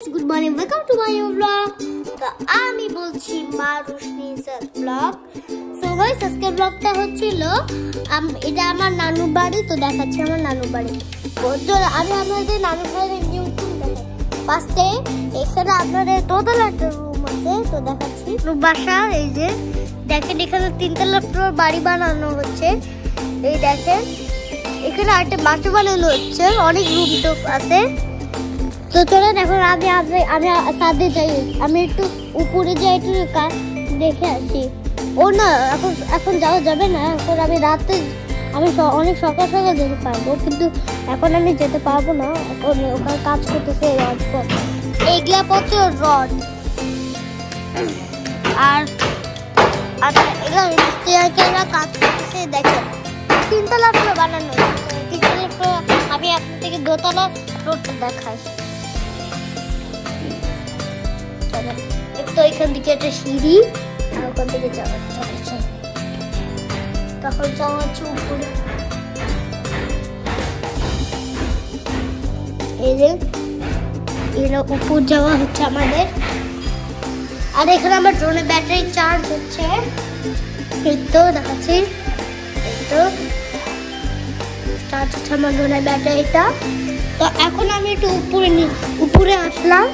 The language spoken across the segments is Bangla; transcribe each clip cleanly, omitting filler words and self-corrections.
Good morning, welcome to my new vlog. তো আমি বলছি মা রুশনিসার vlog. So guys, আজকের vlogটা হচ্ছিল এটা আমার নানু বাড়ি, তো দেখাচ্ছি আমার নানু বাড়ি. তো আমি আপনাদের নানু বাড়ির নিউ রুম দেখাই. ফার্স্টে এখানে আপনাদের দোতলা একটা রুম আছে, তো দেখাচ্ছি. বাসা এই যে দেখেন, এখানে তিনতলা ফ্লোর বাড়ি বানানো হচ্ছে. এই দেখেন এখানে একটা বাসা বানানো হচ্ছে, অনেক রুম তো আছে. তো চলেন এখন আমি সাথে যাই, আমি একটু উপরে যাই, একটু দেখে আসি. ও না, এখন যাওয়া যাবে না, এখন আমি রাতে অনেক সকাল সকাল যেতে পারবো, কিন্তু এখন আমি যেতে পারবো না. এখন ওখানে কাজ করতেছে রড, এইগুলা পত্র রড আর এগুলো কাজ করতেছে. দেখেন তিনতলা ফ্লোর বানানো, তিনতলা ফ্লোর. আমি আপনার থেকে দোতলা ফ্লোরটা দেখাই. তো এখান থেকে একটা সিঁড়ি, আর ওখান থেকে যাওয়ার তখন যাওয়া হচ্ছে উপরে. এই যে এরা উপর যাওয়া হচ্ছে আমাদের. আর এখানে আমার ড্রোনের ব্যাটারি চার্জ হচ্ছে, এই তো দেখাচ্ছি, এই তো চার্জ হচ্ছে আমার ড্রোনের ব্যাটারিটা. তো এখন আমি একটু উপরে আসলাম.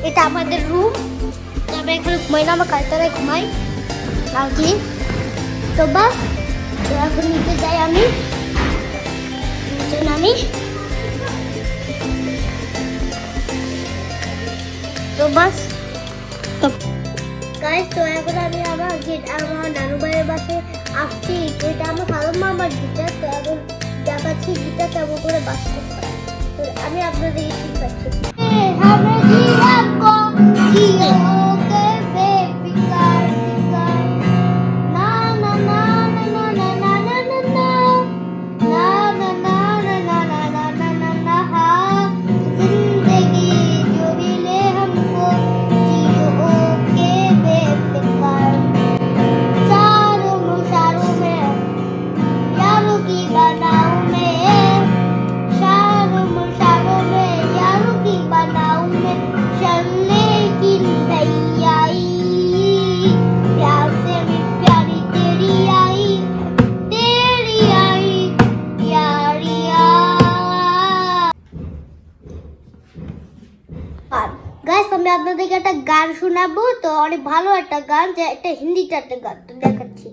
এটা আমাদের রুম, আমি এখানে ঘুমাই না, আমার কালতারায় ঘুমাই নাকি. তো বাস এখন নিচে যাই, আমি নিচে নামি. তো বাস গাইস, তো এখন আমি আমার নানু ভাইয়ের বাসায় আসছি. এটা আমার ভালো মামার গিটার, তো এখন দেখাচ্ছি গিটার কেমন করে বাস করতে হয়. তো আমি আপনাদের শিখাচ্ছি. গাইস, আমি আপনাদেরকে একটা গান শোনাবো, তো অনেক ভালো একটা গান, যে একটা হিন্দিতে একটা গান, তো দেখাচ্ছি.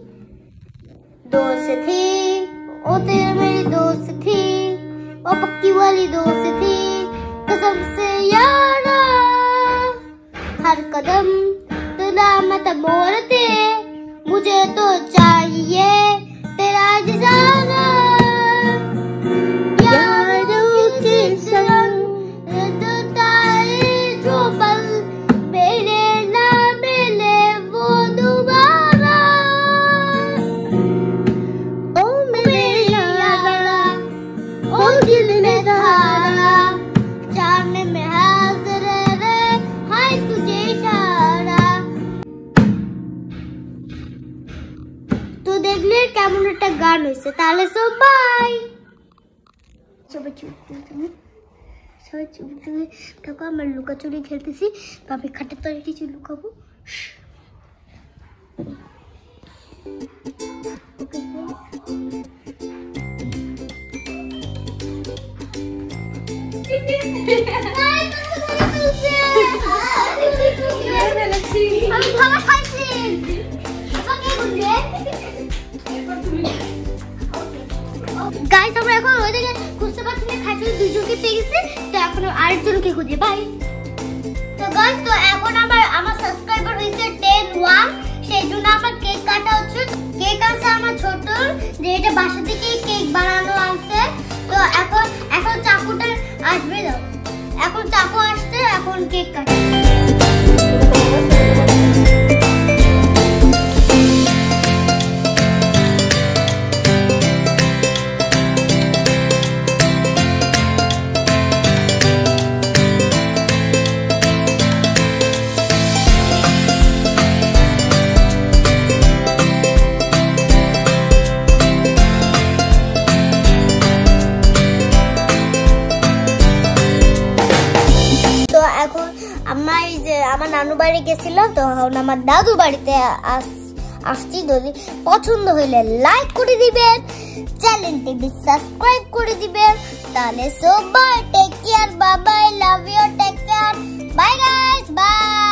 दोस्त थी ओ तेरे मेरी दोस्त थी, ओ पक्की वाली दोस्त थी, कसम से यारा हर कदम तेरा मत मोड़ते, मुझे तो चाहिए तेरा जजाना यारों के संग. তো দেখলে কেমন একটা গান হয়েছে. তাহলে সবাই চুপ থাকো, আমার লুকাচুরি খেলতেছি, তো আমি খাটের তলে কিছু লুকাবো. গাইস, আমরা এখন ওই দিকে খুঁজতে পারছি না, খাইতে দুজনকে পেয়ে গেছি, তো এখন আরেকজনকে খুঁজে পাই. তো গাইস, তো এখন আমার সাবস্ক্রাইবার হয়েছে 10,1, সেই জন্য আমার কেক কাটা হচ্ছে. কেক আছে আমার ছোট, যে এটা বাসা থেকে কেক বানানো আছে. তো এখন চাকুটা আসবে, দাও, এখন চাকু আসছে, এখন কেক কাটা. আমার নানু বাড়ি গেছিলাম, তখন আমার দাদু বাড়িতে আসছি। যদি পছন্দ হইলে লাইক করে দিবেন, চ্যানেলটি সাবস্ক্রাইব করে দিবেন। তাহলে সবাই take care, bye bye, love you, take care, bye guys, by.